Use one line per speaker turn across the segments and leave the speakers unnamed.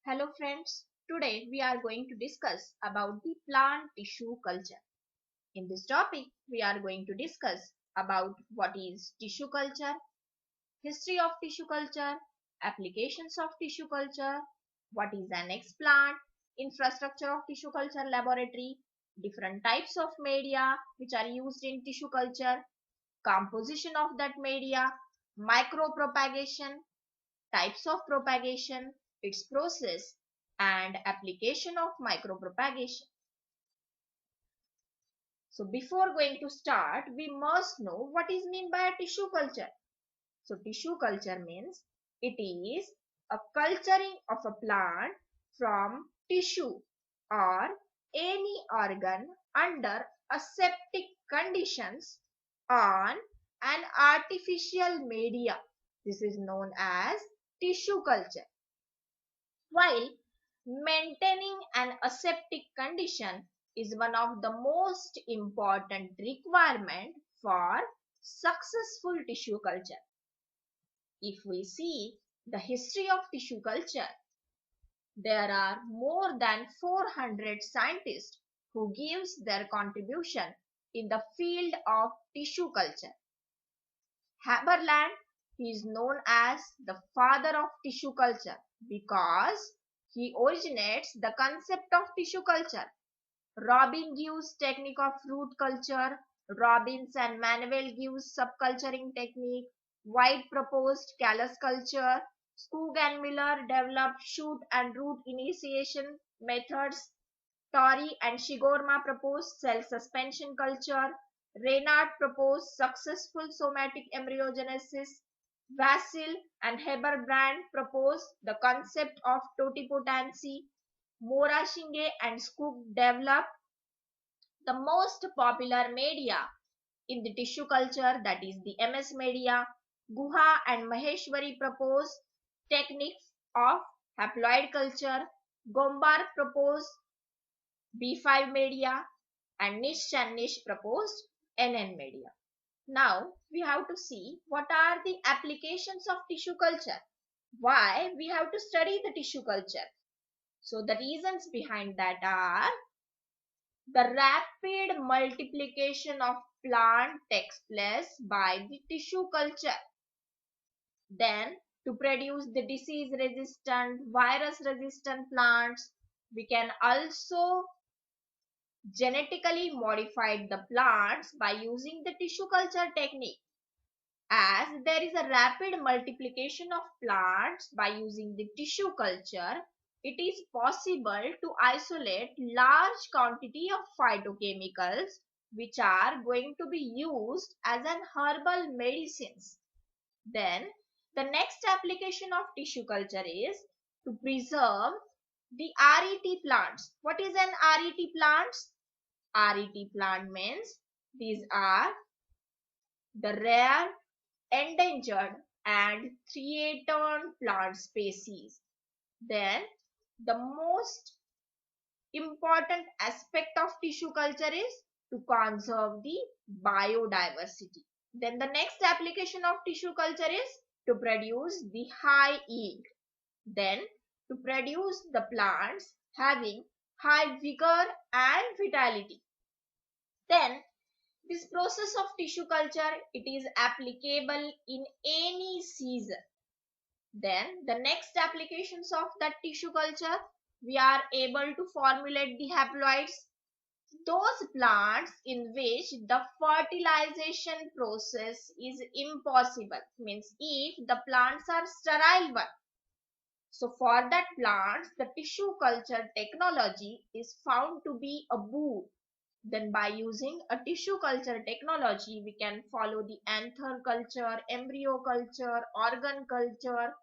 Hello friends, today we are going to discuss about the plant tissue culture. In this topic, we are going to discuss about what is tissue culture, history of tissue culture, applications of tissue culture, what is an explant, infrastructure of tissue culture laboratory, different types of media which are used in tissue culture, composition of that media, micropropagation, types of propagation, its process, and application of micropropagation. So before going to start, we must know what is meant by a tissue culture. So tissue culture means it is a culturing of a plant from tissue or any organ under aseptic conditions on an artificial media. This is known as tissue culture. While maintaining an aseptic condition is one of the most important requirement for successful tissue culture. If we see the history of tissue culture, there are more than 400 scientists who gives their contribution in the field of tissue culture. Haberland is known as the father of tissue culture because he originates the concept of tissue culture. Robin gives technique of root culture. Robbins and Manuel gives subculturing technique. White proposed callus culture. Skoog and Miller developed shoot and root initiation methods. Torrey and Shigorma proposed cell suspension culture. Reinhardt proposed successful somatic embryogenesis. Vasil and Heberbrand proposed the concept of totipotency. Morashinge and Skoog developed the most popular media in the tissue culture, that is the MS media. Guha and Maheshwari proposed techniques of haploid culture. Gombar proposed B5 media and Nish proposed NN media. Now we have to see what are the applications of tissue culture. Why we have to study the tissue culture? So the reasons behind that are the rapid multiplication of plant takes place by the tissue culture. Then to produce the disease resistant, virus resistant plants, we can also genetically modify the plants by using the tissue culture technique. As there is a rapid multiplication of plants by using the tissue culture, it is possible to isolate large quantity of phytochemicals which are going to be used as an herbal medicines. Then the next application of tissue culture is to preserve the RET plants. What is an RET plants? RET plant means these are the rare, endangered and threatened plant species. Then the most important aspect of tissue culture is to conserve the biodiversity. Then the next application of tissue culture is to produce the high yield. Then to produce the plants having high vigor and vitality. Then this process of tissue culture, it is applicable in any season. Then the next applications of that tissue culture, we are able to formulate the haploids. Those plants in which the fertilization process is impossible, means if the plants are sterile one. So for that plants, the tissue culture technology is found to be a boon. Then by using a tissue culture technology, we can follow the anther culture, embryo culture, organ culture,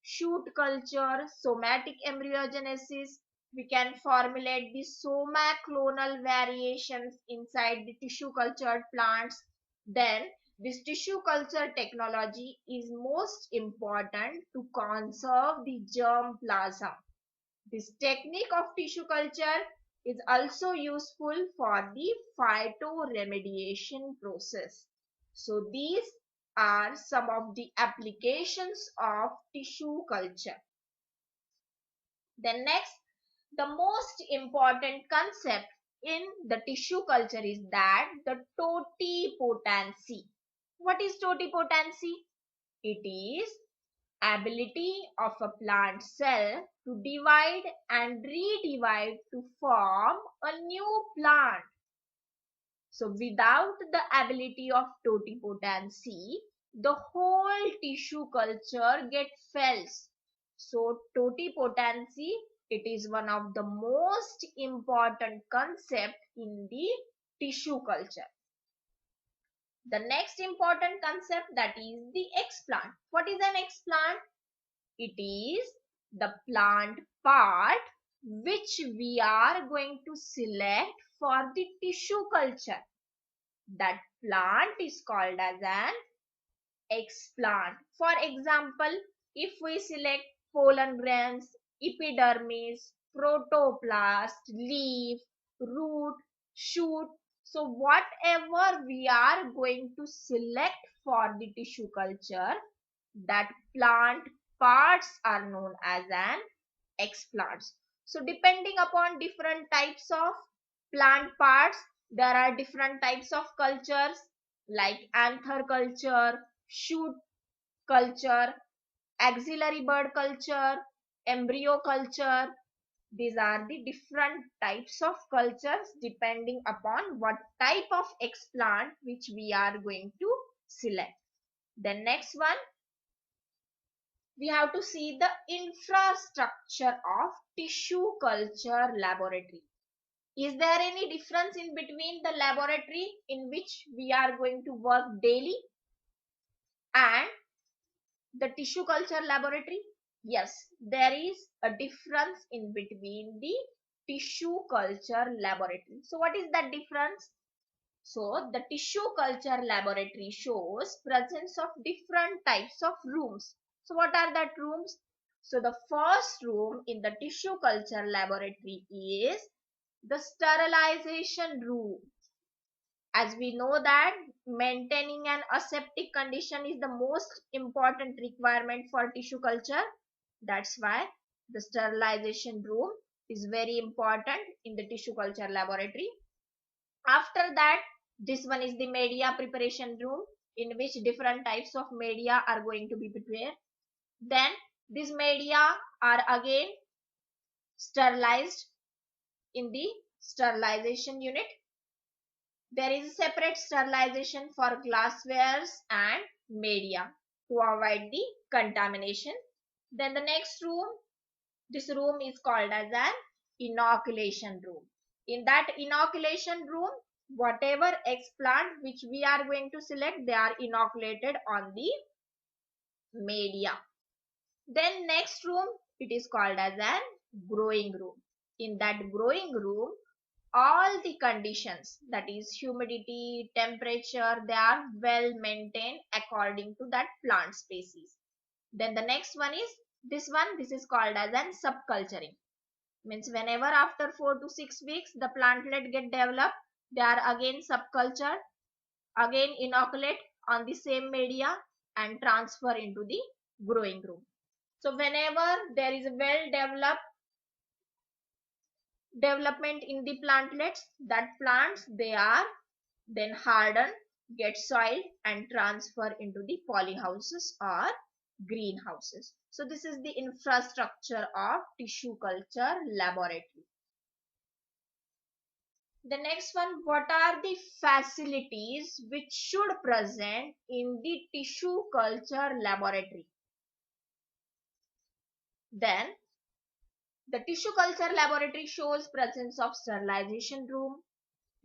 shoot culture, somatic embryogenesis. We can formulate the soma-clonal variations inside the tissue cultured plants. Then this tissue culture technology is most important to conserve the germ plasm. This technique of tissue culture is also useful for the phytoremediation process. So these are some of the applications of tissue culture. Then next, the most important concept in the tissue culture is that the totipotency. What is totipotency? It is ability of a plant cell to divide and redivide to form a new plant. So without the ability of totipotency, the whole tissue culture gets fails. So totipotency, it is one of the most important concept in the tissue culture. The next important concept, that is the explant. What is an explant? It is the plant part which we are going to select for the tissue culture. That plant is called as an explant. For example, if we select pollen grains, epidermis, protoplast, leaf, root, shoot, so whatever we are going to select for the tissue culture, that plant parts are known as an explants. So depending upon different types of plant parts, there are different types of cultures like anther culture, shoot culture, axillary bud culture, embryo culture. These are the different types of cultures depending upon what type of explant which we are going to select. The next one, we have to see the infrastructure of tissue culture laboratory. Is there any difference in between the laboratory in which we are going to work daily and the tissue culture laboratory? Yes, there is a difference in between the tissue culture laboratory. So what is that difference? So the tissue culture laboratory shows presence of different types of rooms. So what are that rooms? So the first room in the tissue culture laboratory is the sterilization room. As we know that maintaining an aseptic condition is the most important requirement for tissue culture. That's why the sterilization room is very important in the tissue culture laboratory. After that, this one is the media preparation room in which different types of media are going to be prepared. Then these media are again sterilized in the sterilization unit. There is a separate sterilization for glasswares and media to avoid the contamination. Then the next room, this room is called as an inoculation room. In that inoculation room, whatever explant which we are going to select, they are inoculated on the media. Then next room, it is called as an growing room. In that growing room, all the conditions, that is humidity, temperature, they are well maintained according to that plant species. Then the next one is this one. This is called as an subculturing. Means whenever after 4 to 6 weeks the plantlet get developed, they are again subcultured, again inoculate on the same media and transfer into the growing room. So whenever there is a well developed development in the plantlets, that plants, they are then hardened, get soiled and transfer into the polyhouses or greenhouses. So this is the infrastructure of tissue culture laboratory. The next one, what are the facilities which should present in the tissue culture laboratory? Then the tissue culture laboratory shows presence of sterilization room,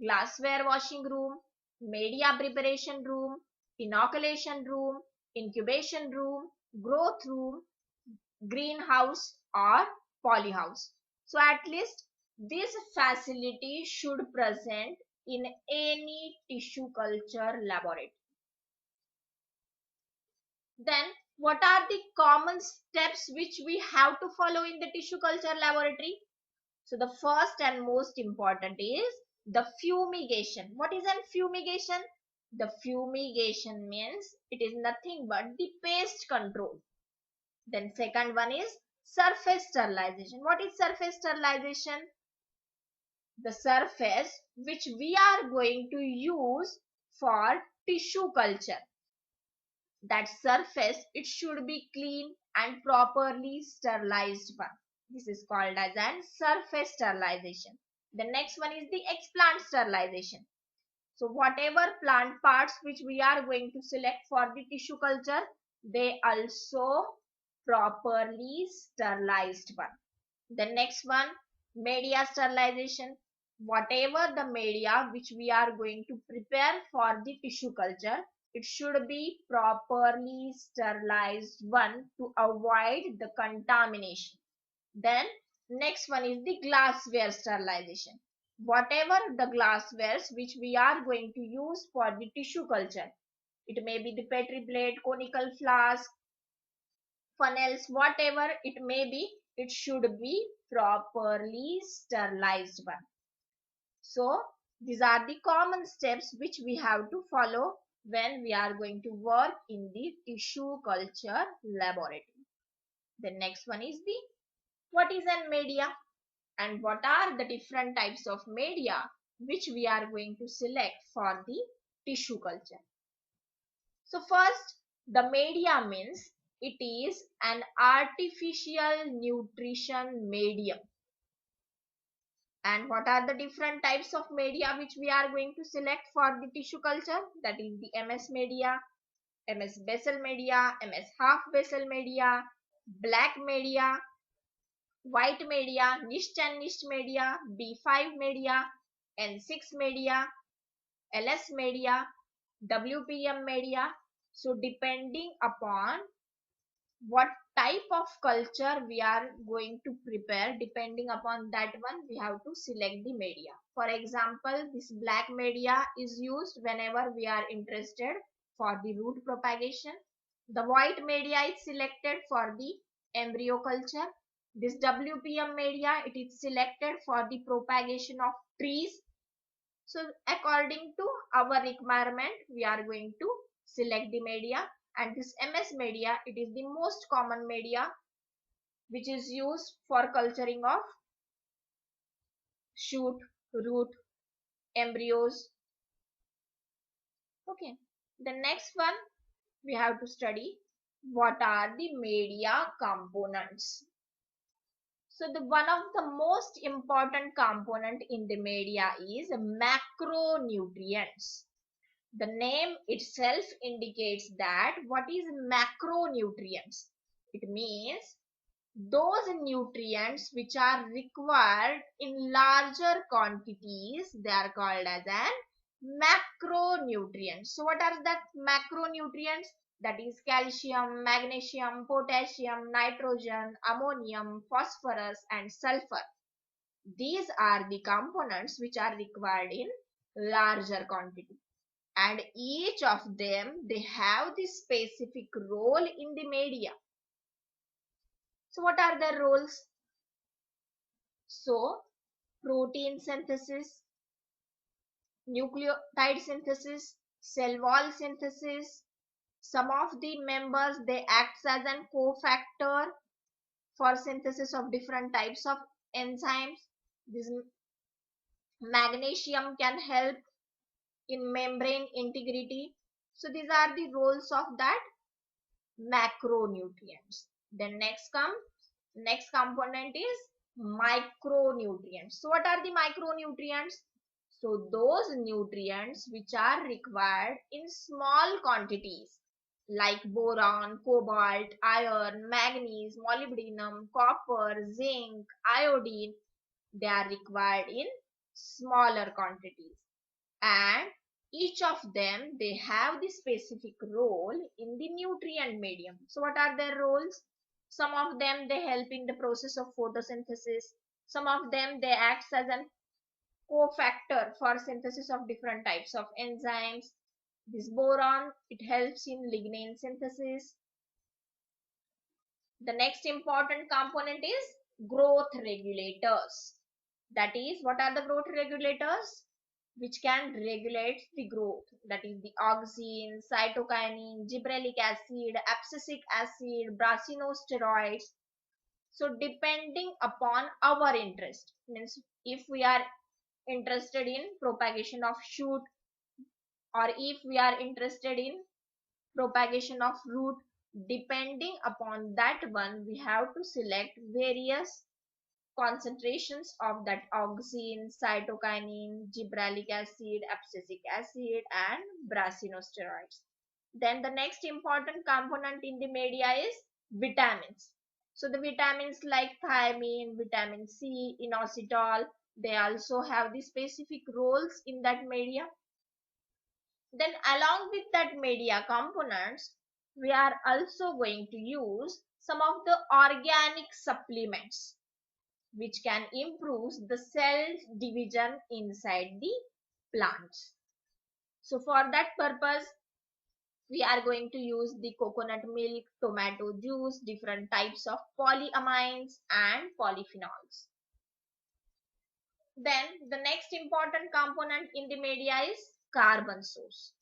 glassware washing room, media preparation room, inoculation room, incubation room, growth room, greenhouse or polyhouse. So at least this facility should present in any tissue culture laboratory. Then what are the common steps which we have to follow in the tissue culture laboratory? So the first and most important is the fumigation. What is an fumigation? The fumigation means it is nothing but the pest control. Then second one is surface sterilization. What is surface sterilization? The surface which we are going to use for tissue culture. That surface, it should be clean and properly sterilized one. This is called as an surface sterilization. The next one is the explant sterilization. So whatever plant parts which we are going to select for the tissue culture, they also properly sterilized one. The next one, media sterilization. Whatever the media which we are going to prepare for the tissue culture, it should be properly sterilized one to avoid the contamination. Then next one is the glassware sterilization. Whatever the glasswares which we are going to use for the tissue culture, it may be the petri plate, conical flask, funnels, whatever it may be, it should be properly sterilized one. So these are the common steps which we have to follow when we are going to work in the tissue culture laboratory. The next one is the what is a media and what are the different types of media which we are going to select for the tissue culture. So first, the media means it is an artificial nutrition medium. And what are the different types of media which we are going to select for the tissue culture? That is the MS media, MS basal media, MS half basal media, black media, white media, niched and niched media, B5 media, N6 media, LS media, WPM media. So depending upon what type of culture we are going to prepare, depending upon that one we have to select the media. For example, this black media is used whenever we are interested for the root propagation. The white media is selected for the embryo culture. This WPM media, it is selected for the propagation of trees. So according to our requirement, we are going to select the media. And this MS media, it is the most common media which is used for culturing of shoot, root, embryos. Okay. The next one we have to study what are the media components. So the one of the most important component in the media is macronutrients. The name itself indicates that what is macronutrients. It means those nutrients which are required in larger quantities, they are called as an macronutrients. So what are the macronutrients? That is calcium, magnesium, potassium, nitrogen, ammonium, phosphorus and sulfur. These are the components which are required in larger quantity. And each of them, they have the specific role in the media. So what are their roles? So protein synthesis, nucleotide synthesis, cell wall synthesis. Some of the members, they act as an cofactor for synthesis of different types of enzymes. This magnesium can help in membrane integrity. So these are the roles of that macronutrients. Then next component is micronutrients. So what are the micronutrients? So those nutrients which are required in small quantities like boron, cobalt, iron, manganese, molybdenum, copper, zinc, iodine, they are required in smaller quantities. And each of them, they have the specific role in the nutrient medium. So what are their roles? Some of them, they help in the process of photosynthesis. Some of them, they act as an cofactor for synthesis of different types of enzymes. This boron, it helps in lignin synthesis. The next important component is growth regulators. That is, what are the growth regulators? Which can regulate the growth. That is the auxin, cytokinin, gibberellic acid, abscisic acid, brassinosteroids. So depending upon our interest, means if we are interested in propagation of shoot, or if we are interested in propagation of root, depending upon that one, we have to select various concentrations of that auxin, cytokinin, gibberellic acid, abscisic acid, and brassinosteroids. Then the next important component in the media is vitamins. So the vitamins like thiamine, vitamin C, inositol, they also have the specific roles in that media. Then along with that media components, we are also going to use some of the organic supplements which can improve the cell division inside the plants. So for that purpose, we are going to use the coconut milk, tomato juice, different types of polyamines and polyphenols. Then the next important component in the media is carbon source.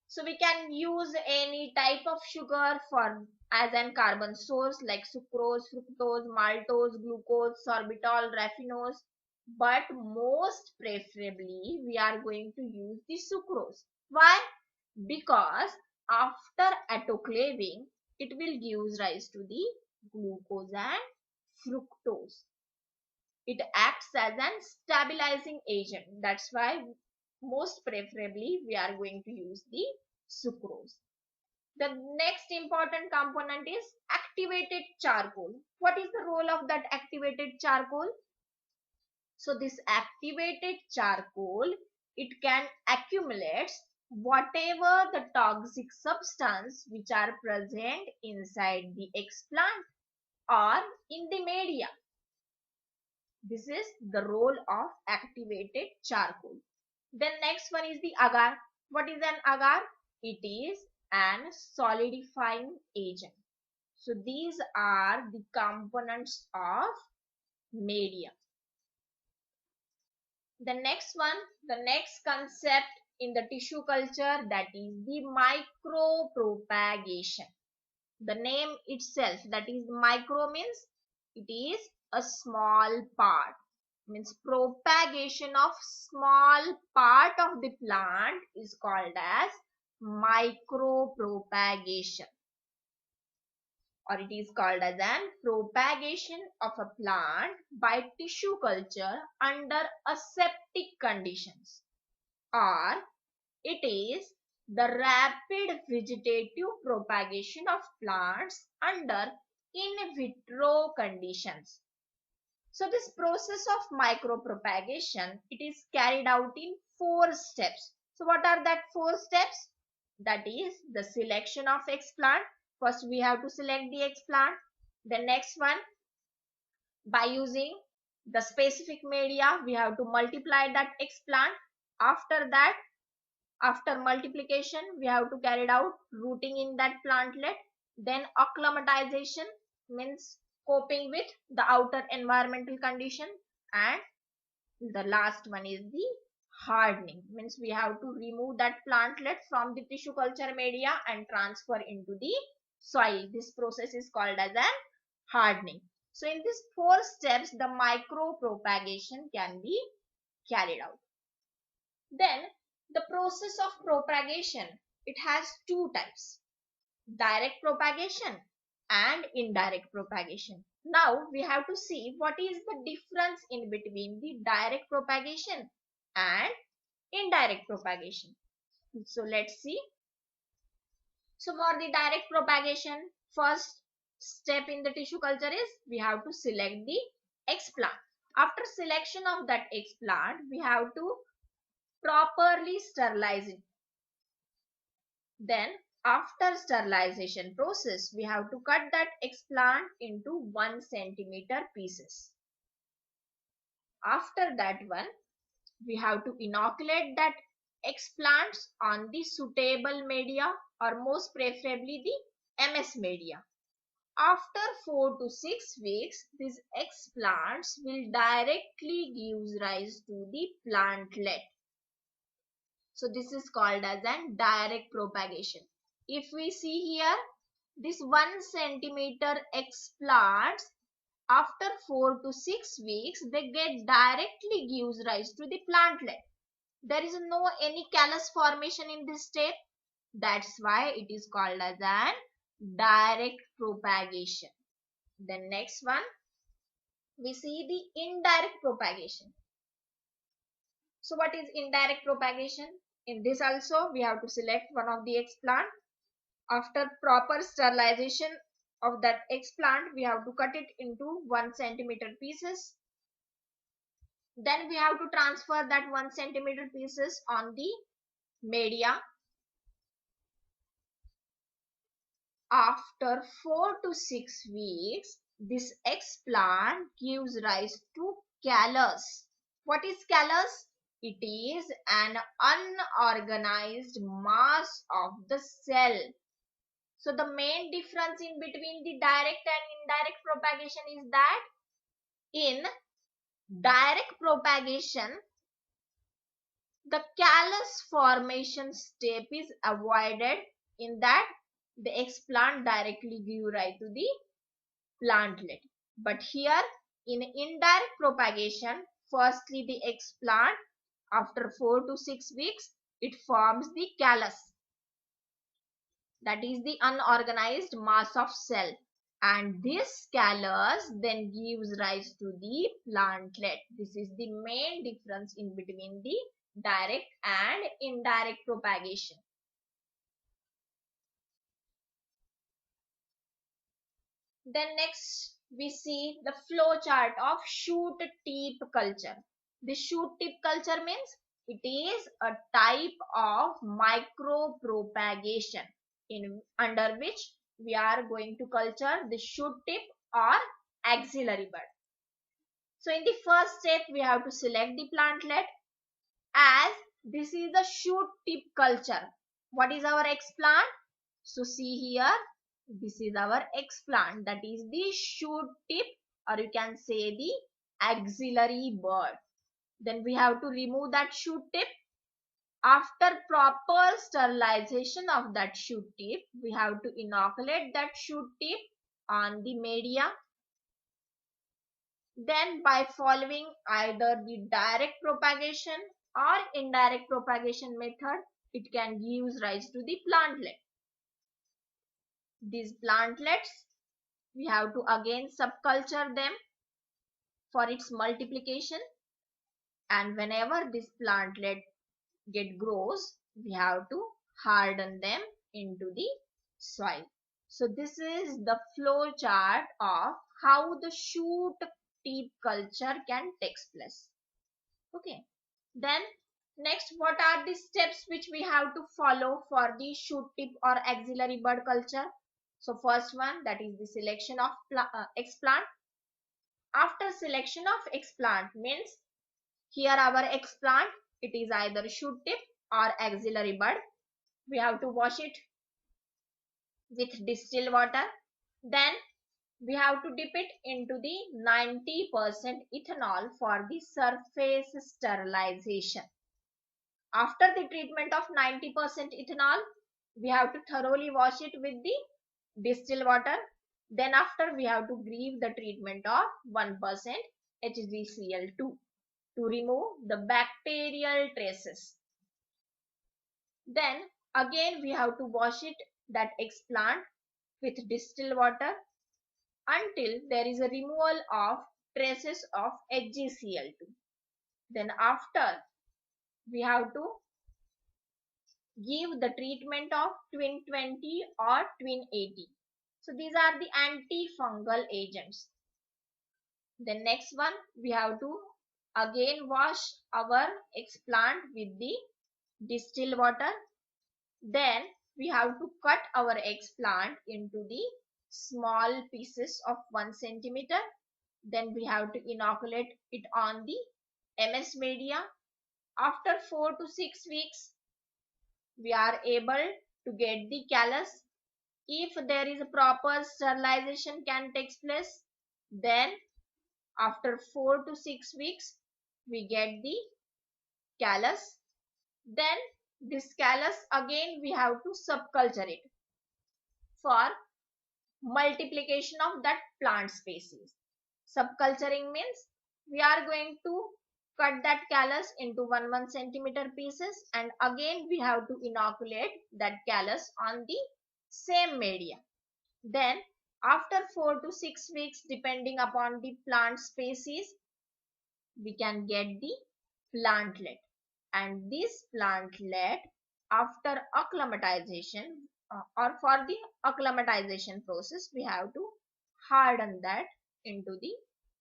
So we can use any type of sugar for as an carbon source like sucrose, fructose, maltose, glucose, sorbitol, raffinose. But most preferably we are going to use the sucrose. Why? Because after autoclaving, it will give rise to the glucose and fructose. It acts as an stabilizing agent. That's why most preferably we are going to use the sucrose. The next important component is activated charcoal. What is the role of that activated charcoal? So this activated charcoal, it can accumulate whatever the toxic substance which are present inside the explant or in the media. This is the role of activated charcoal. Then next one is the agar. What is an agar? It is an solidifying agent. So these are the components of media. The next one, the next concept in the tissue culture, that is the micropropagation. The name itself, that is micro, means it is a small part, means propagation of small part of the plant is called as micropropagation, or it is called as an propagation of a plant by tissue culture under aseptic conditions, or it is the rapid vegetative propagation of plants under in vitro conditions. So this process of micropropagation, it is carried out in 4 steps. So what are that 4 steps? That is the selection of explant. First we have to select the explant. The next one, by using the specific media, we have to multiply that explant. After that, after multiplication, we have to carry out rooting in that plantlet. Then acclimatization, means coping with the outer environmental condition. And the last one is the hardening, means we have to remove that plantlet from the tissue culture media and transfer into the soil. This process is called as an hardening. So in these 4 steps, the micropropagation can be carried out. Then the process of propagation, it has 2 types: direct propagation and indirect propagation. Now we have to see what is the difference in between the direct propagation and indirect propagation. So let's see. So for the direct propagation, first step in the tissue culture is we have to select the explant. After selection of that explant, we have to properly sterilize it. Then after sterilization process, we have to cut that explant into 1 centimeter pieces. After that one, we have to inoculate that explants on the suitable media, or most preferably the MS media. After 4 to 6 weeks, these explants will directly give rise to the plantlet. So this is called as an direct propagation. If we see here, this 1 centimeter explants After 4 to 6 weeks, they get directly gives rise to the plantlet. There is no any callus formation in this step. That's why it is called as an direct propagation. Then next one, we see the indirect propagation. So what is indirect propagation? In this also we have to select one of the explant. After proper sterilization of that explant, we have to cut it into 1 centimeter pieces. Then we have to transfer that 1 centimeter pieces on the media. After 4 to 6 weeks, this explant gives rise to callus. What is callus? It is an unorganized mass of the cell. So the main difference in between the direct and indirect propagation is that in direct propagation, the callus formation step is avoided, in that the explant directly give rise to the plantlet. But here in indirect propagation, firstly the explant, after 4 to 6 weeks, it forms the callus. That is the unorganized mass of cell. And this callus then gives rise to the plantlet. This is the main difference in between the direct and indirect propagation. Then next we see the flow chart of shoot tip culture. The shoot tip culture means it is a type of micro propagation in under which we are going to culture the shoot tip or axillary bud. So in the first step we have to select the plantlet, as this is the shoot tip culture. What is our explant? So see here, this is our explant, that is the shoot tip, or you can say the axillary bud. Then we have to remove that shoot tip. After proper sterilization of that shoot tip, we have to inoculate that shoot tip on the media. Then by following either the direct propagation or indirect propagation method, it can give rise to the plantlet. These plantlets, we have to again subculture them for its multiplication, and whenever this plantlet grows, we have to harden them into the soil. So this is the flow chart of how the shoot tip culture can take place. Okay. Then next, what are the steps which we have to follow for the shoot tip or axillary bud culture? So first one, that is the selection of explant. After selection of explant means here our explant, it is either shoot tip or axillary bud. We have to wash it with distilled water. Then we have to dip it into the 90% ethanol for the surface sterilization. After the treatment of 90% ethanol, we have to thoroughly wash it with the distilled water. Then after, we have to give the treatment of 1% HgCl2 to remove the bacterial traces. Then again we have to wash it, that explant, with distilled water until there is a removal of traces of HgCl2. Then after, we have to give the treatment of Twin 20 or Twin 80. So these are the antifungal agents. The next one, we have to again wash our explant with the distilled water. Then we have to cut our explant into the small pieces of 1 centimeter. Then we have to inoculate it on the MS media. After 4 to 6 weeks, we are able to get the callus. If there is a proper sterilization can take place, then after 4 to 6 weeks, we get the callus. Then this callus again we have to subculture it for multiplication of that plant species. Subculturing means we are going to cut that callus into 1 centimeter pieces, and again we have to inoculate that callus on the same media. Then after 4 to 6 weeks, depending upon the plant species, we can get the plantlet. And this plantlet, after acclimatization or for the acclimatization process, we have to harden that into the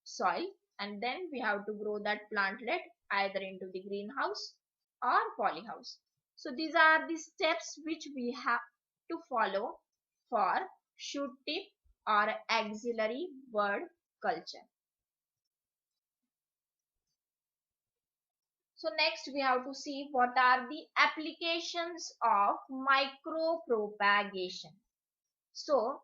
soil, and then we have to grow that plantlet either into the greenhouse or polyhouse. So these are the steps which we have to follow for shoot tip or axillary bud culture. So next we have to see what are the applications of micropropagation. So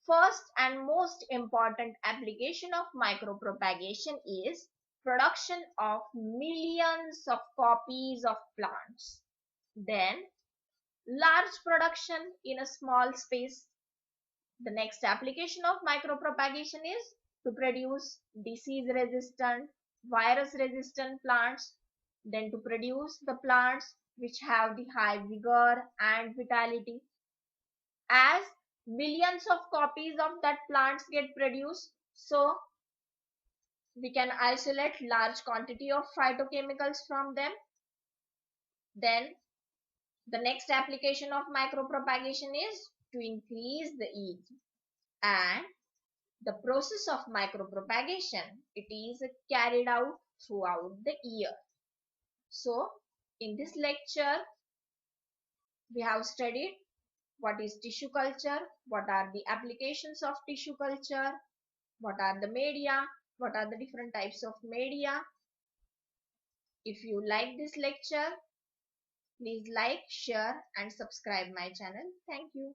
first and most important application of micropropagation is production of millions of copies of plants. Then large production in a small space. The next application of micropropagation is to produce disease resistant, virus resistant plants, then to produce the plants which have the high vigor and vitality. As millions of copies of that plants get produced, so we can isolate large quantity of phytochemicals from them. Then the next application of micropropagation is to increase the yield. And the process of micropropagation, it is carried out throughout the year. So in this lecture we have studied what is tissue culture, what are the applications of tissue culture, what are the media, what are the different types of media. If you like this lecture, please like, share and subscribe my channel. Thank you.